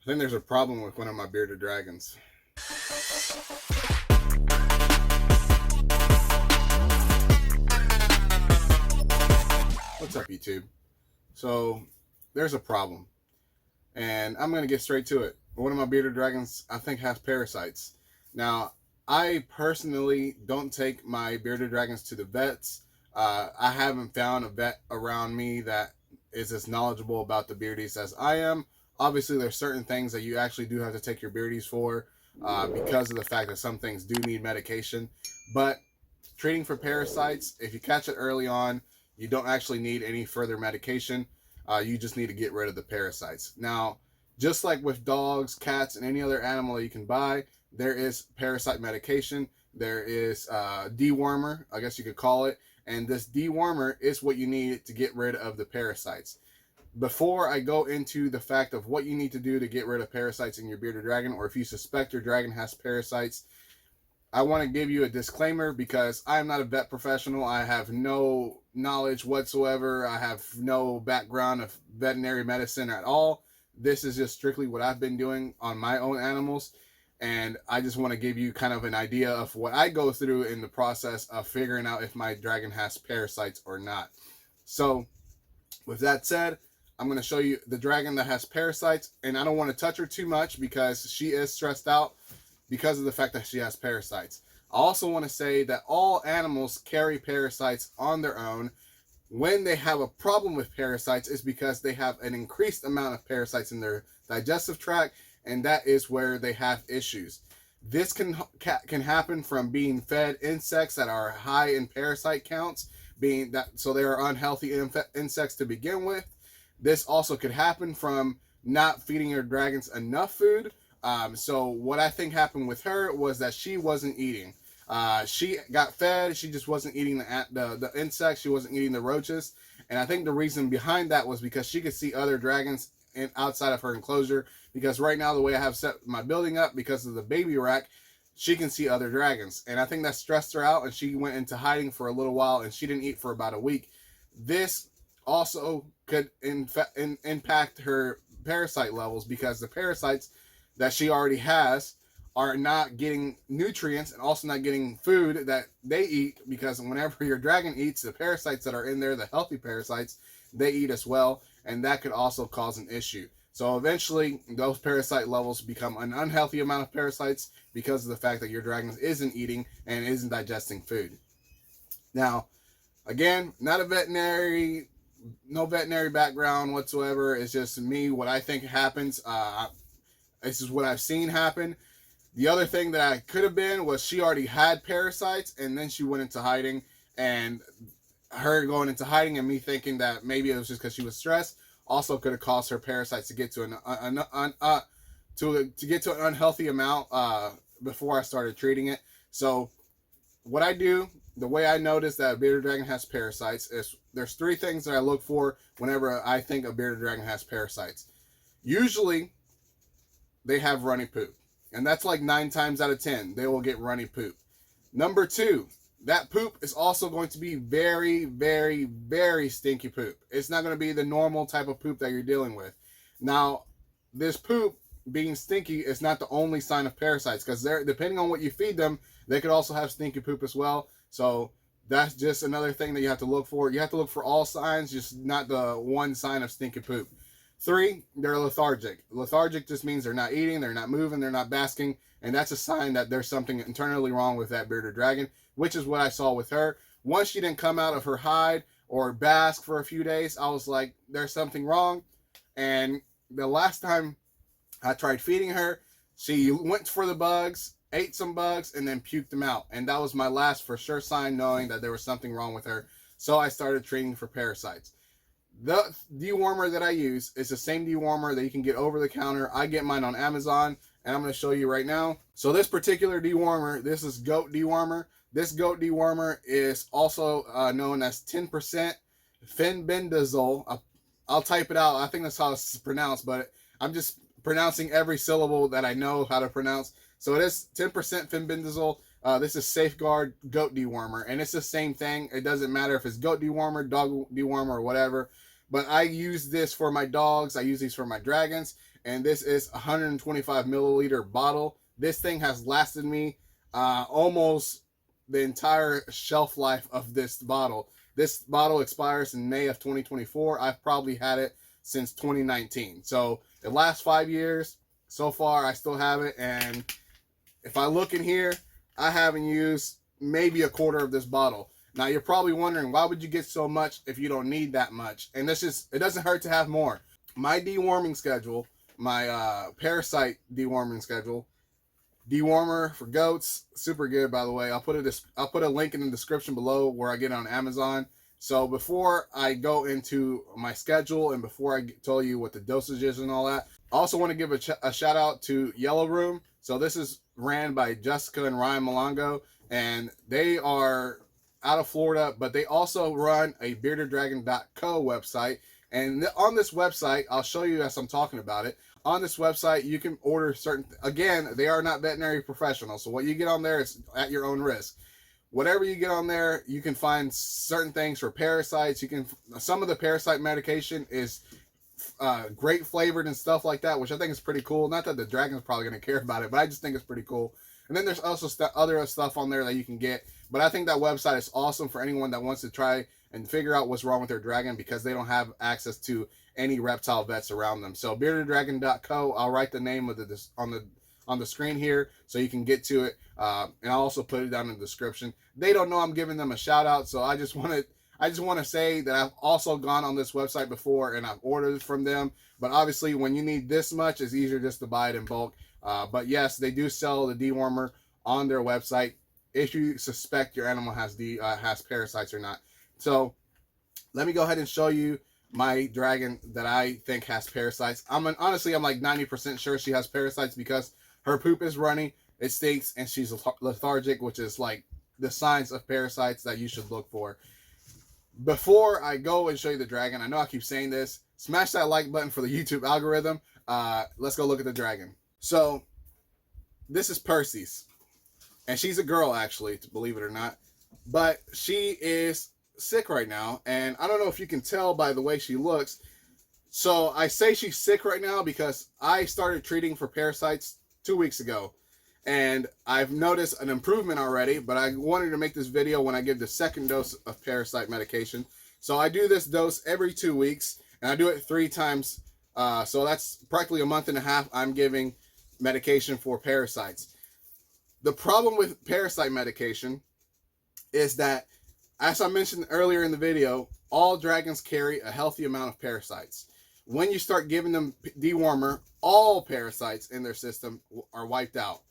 I think there's a problem with one of my bearded dragons. What's up, YouTube? So, there's a problem, and I'm going to get straight to it. One of my bearded dragons, I think, has parasites. Now, I personally don't take my bearded dragons to the vets. I haven't found a vet around me that is as knowledgeable about the beardies as I am. Obviously, there's certain things that you actually do have to take your beardies for because of the fact that some things do need medication. But treating for parasites, if you catch it early on, you don't actually need any further medication. You just need to get rid of the parasites. Now, just like with dogs, cats, and any other animal you can buy, there is parasite medication. There is dewormer, I guess you could call it. And this dewormer is what you need to get rid of the parasites. Before I go into the fact of what you need to do to get rid of parasites in your bearded dragon, or if you suspect your dragon has parasites, I want to give you a disclaimer because I'm not a vet professional. I have no knowledge whatsoever. I have no background of veterinary medicine at all. This is just strictly what I've been doing on my own animals. And I just want to give you kind of an idea of what I go through in the process of figuring out if my dragon has parasites or not. So, with that said, I'm going to show you the dragon that has parasites. And I don't want to touch her too much because she is stressed out because of the fact that she has parasites. I also want to say that all animals carry parasites on their own. When they have a problem with parasites, it's because they have an increased amount of parasites in their digestive tract, and that is where they have issues. This can happen from being fed insects that are high in parasite counts, being that so they are unhealthy insects to begin with. This also could happen from not feeding your dragons enough food. So what I think happened with her was that she wasn't eating. She got fed. She just wasn't eating the insects. She wasn't eating the roaches. And I think the reason behind that was because she could see other dragons outside of her enclosure. Because right now, the way I have set my building up, because of the baby rack, she can see other dragons. And I think that stressed her out, and she went into hiding for a little while, and she didn't eat for about a week. This also could impact her parasite levels because the parasites that she already has are not getting nutrients and also not getting food that they eat, because whenever your dragon eats, the parasites that are in there, the healthy parasites, they eat as well, and that could also cause an issue. So eventually those parasite levels become an unhealthy amount of parasites because of the fact that your dragon isn't eating and isn't digesting food. Now, again, not a veterinary, no veterinary background whatsoever. It's just me, what I think happens. This is what I've seen happen. The other thing that I could have been was she already had parasites and then she went into hiding, and her going into hiding and me thinking that maybe it was just because she was stressed also could have caused her parasites to get to an unhealthy amount before I started treating it. So what I do, the way I notice that a bearded dragon has parasites is there's three things that I look for whenever I think a bearded dragon has parasites. Usually they have runny poop. And that's like 9 times out of 10, they will get runny poop. Number 2, that poop is also going to be very, very, very stinky poop. It's not going to be the normal type of poop that you're dealing with. Now, this poop being stinky is not the only sign of parasites, because depending on what you feed them, they could also have stinky poop as well. So that's just another thing that you have to look for. You have to look for all signs, just not the one sign of stinky poop. 3, they're lethargic. Lethargic just means they're not eating, they're not moving, they're not basking, and that's a sign that there's something internally wrong with that bearded dragon, which is what I saw with her. Once she didn't come out of her hide or bask for a few days, I was like, there's something wrong. And the last time I tried feeding her, she went for the bugs, ate some bugs, and then puked them out. And that was my last for sure sign knowing that there was something wrong with her. So I started treating for parasites. The dewormer that I use is the same dewormer that you can get over the counter. I get mine on Amazon, and I'm going to show you right now. So this particular dewormer, this is goat dewormer. This goat dewormer is also known as 10% fenbendazole. I'll type it out. I think that's how it's pronounced, but I'm just pronouncing every syllable that I know how to pronounce. So it is 10% fenbendazole. This is Safeguard goat dewormer, and it's the same thing. It doesn't matter if it's goat dewormer, dog dewormer, or whatever. But I use this for my dogs. I use these for my dragons. and this is a 125 milliliter bottle. This thing has lasted me almost the entire shelf life of this bottle. This bottle expires in May of 2024. I've probably had it since 2019. So it lasts 5 years. So far, I still have it. And if I look in here, I haven't used maybe a quarter of this bottle. Now, you're probably wondering, why would you get so much if you don't need that much? And this is, it doesn't hurt to have more. My deworming schedule, my parasite deworming schedule, dewormer for goats, super good, by the way. I'll put a link in the description below where I get it on Amazon. So before I go into my schedule and before I tell you what the dosage is and all that, I also want to give a shout out to Yellow Room. So this is ran by Jessica and Ryan Malongo, and they are out of Florida, but they also run a beardeddragon.co website. And on this website, I'll show you as I'm talking about it. On this website, you can order certain, again, they are not veterinary professionals. So what you get on there is at your own risk. Whatever you get on there, you can find certain things for parasites. Some of the parasite medication is grape flavored and stuff like that, which I think is pretty cool. Not that the dragon's probably going to care about it, but I just think it's pretty cool. And then there's also other stuff on there that you can get. But I think that website is awesome for anyone that wants to try and figure out what's wrong with their dragon, because they don't have access to any reptile vets around them. So beardeddragon.co, I'll write the name of this on the screen here so you can get to it. And I'll also put it down in the description. They don't know I'm giving them a shout out, so I just want to say that I've also gone on this website before and I've ordered from them. But obviously, when you need this much, it's easier just to buy it in bulk. But yes, they do sell the dewormer on their website if you suspect your animal has parasites or not. So let me go ahead and show you my dragon that I think has parasites. Honestly, I'm like 90% sure she has parasites because her poop is runny, it stinks, and she's lethargic, which is like the signs of parasites that you should look for. Before I go and show you the dragon, I know I keep saying this, smash that like button for the YouTube algorithm. Let's go look at the dragon. So this is Percy's, and she's a girl, actually, believe it or not, but she is sick right now, and I don't know if you can tell by the way she looks. So I say she's sick right now because I started treating for parasites 2 weeks ago, and I've noticed an improvement already, but I wanted to make this video when I give the second dose of parasite medication. So I do this dose every 2 weeks, and I do it 3 times, so that's practically a month and a half I'm giving medication for parasites. The problem with parasite medication is that, as I mentioned earlier in the video, all dragons carry a healthy amount of parasites. When you start giving them dewormer, all parasites in their system are wiped out.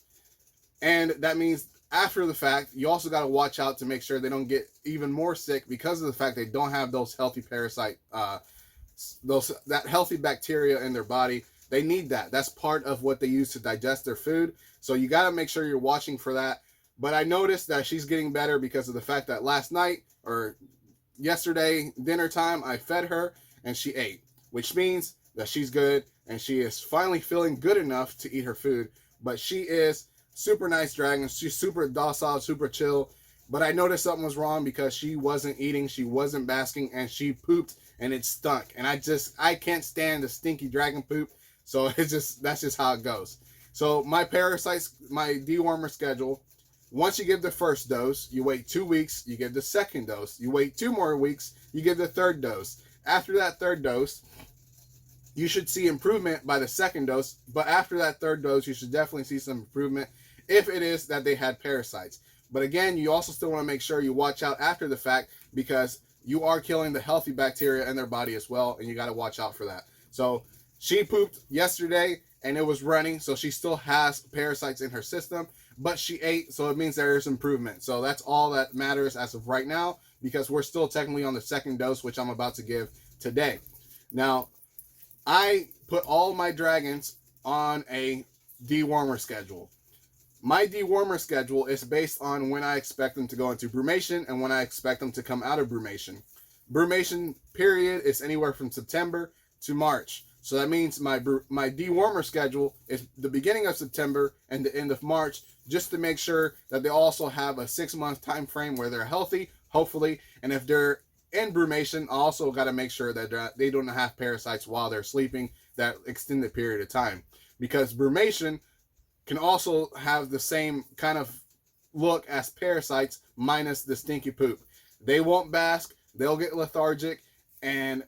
And that means after the fact, you also got to watch out to make sure they don't get even more sick because of the fact they don't have those healthy parasite, that healthy bacteria in their body. They need that. That's part of what they use to digest their food. So you got to make sure you're watching for that. But I noticed that she's getting better because of the fact that last night or yesterday dinner time, I fed her and she ate, which means that she's good and she is finally feeling good enough to eat her food. But she is super nice dragon. She's super docile, super chill. But I noticed something was wrong because she wasn't eating, she wasn't basking, and she pooped and it stunk. And I can't stand the stinky dragon poop. So that's just how it goes. So my parasites, my dewormer schedule, once you give the first dose, you wait 2 weeks, you give the second dose. You wait 2 more weeks, you give the third dose. After that third dose, you should see improvement by the second dose. But after that third dose, you should definitely see some improvement if it is that they had parasites. But again, you also still want to make sure you watch out after the fact because you are killing the healthy bacteria in their body as well, and you got to watch out for that. So she pooped yesterday, and it was running, so she still has parasites in her system. But she ate, so it means there is improvement. So that's all that matters as of right now, because we're still technically on the second dose, which I'm about to give today. Now, I put all my dragons on a dewormer schedule. My dewormer schedule is based on when I expect them to go into brumation and when I expect them to come out of brumation. Brumation period is anywhere from September to March. So that means my dewormer schedule is the beginning of September and the end of March, just to make sure that they also have a 6-month time frame where they're healthy, hopefully. And if they're in brumation, I also got to make sure that they don't have parasites while they're sleeping that extended period of time, because brumation can also have the same kind of look as parasites minus the stinky poop. They won't bask, they'll get lethargic, and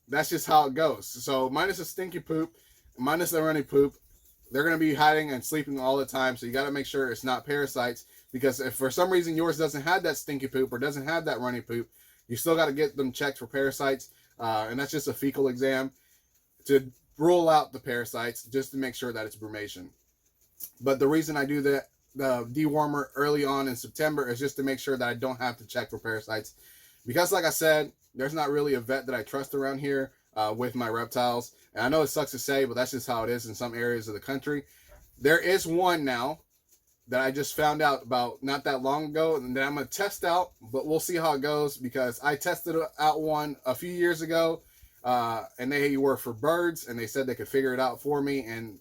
that's just how it goes. So minus the stinky poop, minus the runny poop, they're going to be hiding and sleeping all the time. So you got to make sure it's not parasites, because if for some reason yours doesn't have that stinky poop or doesn't have that runny poop, you still got to get them checked for parasites. And that's just a fecal exam to rule out the parasites, just to make sure that it's brumation. But the reason I do the dewormer early on in September is just to make sure that I don't have to check for parasites. Because like I said, there's not really a vet that I trust around here with my reptiles. And I know it sucks to say, but that's just how it is in some areas of the country. There is one now that I just found out about not that long ago, and that I'm going to test out, but we'll see how it goes, because I tested out one a few years ago, and they were for birds, and they said they could figure it out for me, and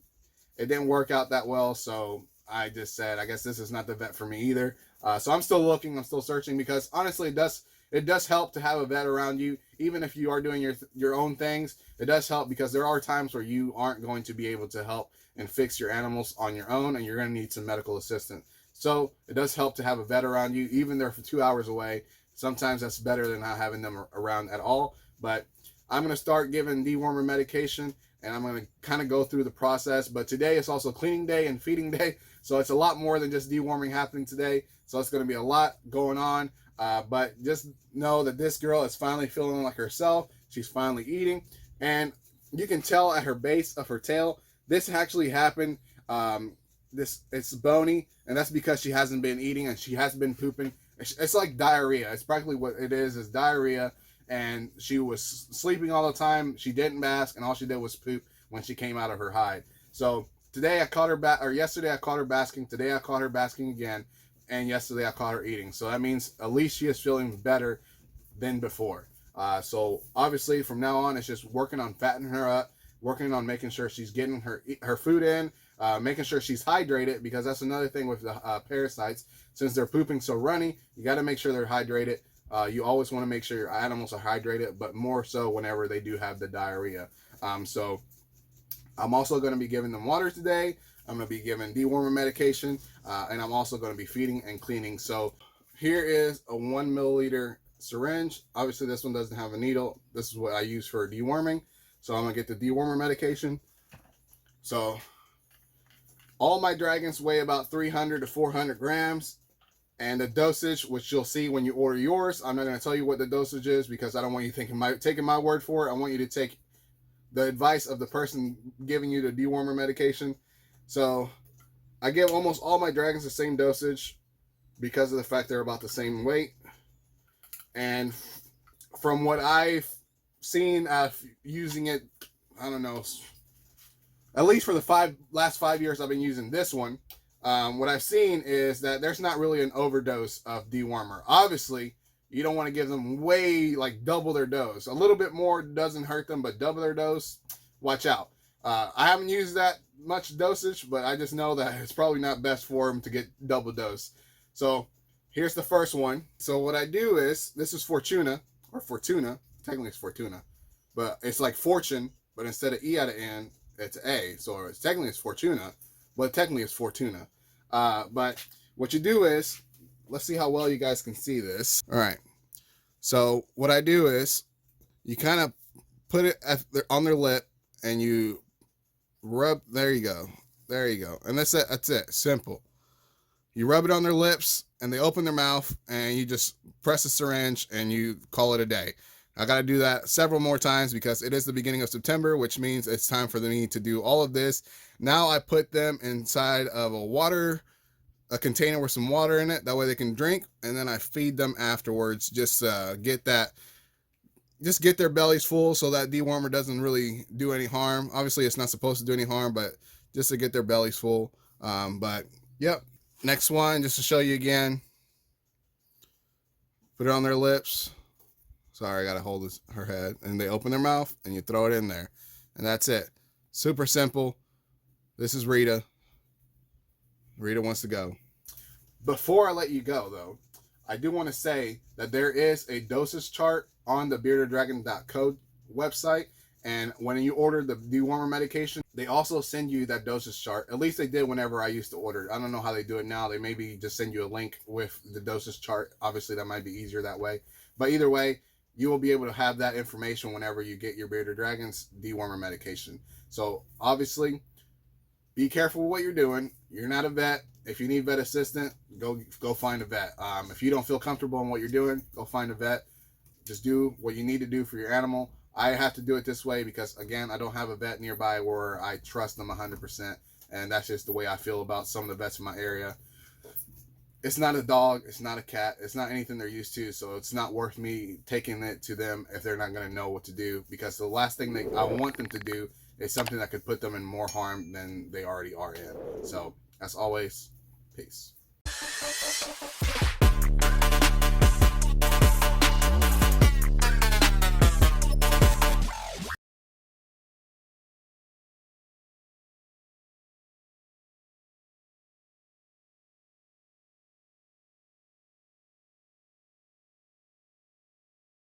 it didn't work out that well. So I just said, I guess this is not the vet for me either. So I'm still looking, I'm still searching, because honestly, it does help to have a vet around you. Even if you are doing your own things, it does help, because there are times where you aren't going to be able to help and fix your animals on your own, and you're going to need some medical assistance. So it does help to have a vet around you, even they're for 2 hours away. Sometimes that's better than not having them around at all. But I'm going to start giving dewormer medication, and I'm going to kind of go through the process. But today is also cleaning day and feeding day, so it's a lot more than just deworming happening today. So it's going to be a lot going on. But just know that this girl is finally feeling like herself. She's finally eating, and you can tell at her base of her tail, this actually happened. It's bony, and that's because she hasn't been eating and she has been pooping. It's like diarrhea. It's practically what it is diarrhea. And she was sleeping all the time. She didn't bask, and all she did was poop when she came out of her hide. So today I caught her yesterday I caught her basking. Today I caught her basking again, and yesterday I caught her eating. So that means at least she is feeling better than before. So obviously from now on, it's just working on fattening her up, working on making sure she's getting her food in, making sure she's hydrated, because that's another thing with the parasites. Since they're pooping so runny, you got to make sure they're hydrated. You always want to make sure your animals are hydrated, but more so whenever they do have the diarrhea. So I'm also going to be giving them water today. I'm going to be giving dewormer medication, and I'm also going to be feeding and cleaning. So here is a 1 milliliter syringe. Obviously this one doesn't have a needle. This is what I use for deworming. So I'm going to get the dewormer medication. So all my dragons weigh about 300 to 400 grams. And the dosage, which you'll see when you order yours, I'm not going to tell you what the dosage is, because I don't want you taking my word for it. I want you to take the advice of the person giving you the dewormer medication. So I give almost all my dragons the same dosage, because of the fact they're about the same weight. And from what I've seen using it, I don't know, at least for the last 5 years I've been using this one, what I've seen is that there's not really an overdose of dewormer. Obviously, you don't want to give them like double their dose. A little bit more doesn't hurt them, but double their dose, watch out. I haven't used that much dosage, but I just know that it's probably not best for them to get double dose. So here's the first one. So what I do is, this is Fortuna, technically it's Fortuna, but it's like fortune, but instead of E at the end, it's A. So technically it's Fortuna, but technically it's Fortuna. But what you do is, let's see how well you guys can see this. All right. So what I do is, you kind of put it on their lip, and you rub. There you go. There you go. And that's it. That's it. Simple. You rub it on their lips, and they open their mouth, and you just press the syringe, and you call it a day. I got to do that several more times, because it is the beginning of September, which means it's time for me to do all of this. Now I put them inside of a container with some water in it. That way they can drink, and then I feed them afterwards. Just get their bellies full, so that dewormer doesn't really do any harm. Obviously, it's not supposed to do any harm, but just to get their bellies full. But yep. Next one, just to show you again. Put it on their lips. Sorry, I gotta hold her head. And they open their mouth, and you throw it in there. And that's it. Super simple. This is Rita. Rita wants to go. Before I let you go, though, I do want to say that there is a dosage chart on the beardeddragon.co website. And when you order the dewormer medication, they also send you that dosage chart. At least they did whenever I used to order it. I don't know how they do it now. They maybe just send you a link with the dosage chart. Obviously, that might be easier that way. But either way, you will be able to have that information whenever you get your bearded dragons dewormer medication. So obviously, be careful with what you're doing. You're not a vet. If you need vet assistant, go find a vet. If you don't feel comfortable in what you're doing, go find a vet. Just do what you need to do for your animal. I have to do it this way because, again, I don't have a vet nearby where I trust them 100%. And that's just the way I feel about some of the vets in my area. It's not a dog. It's not a cat. It's not anything they're used to. So it's not worth me taking it to them if they're not going to know what to do. Because the last thing I want them to do is something that could put them in more harm than they already are in. So, as always, peace.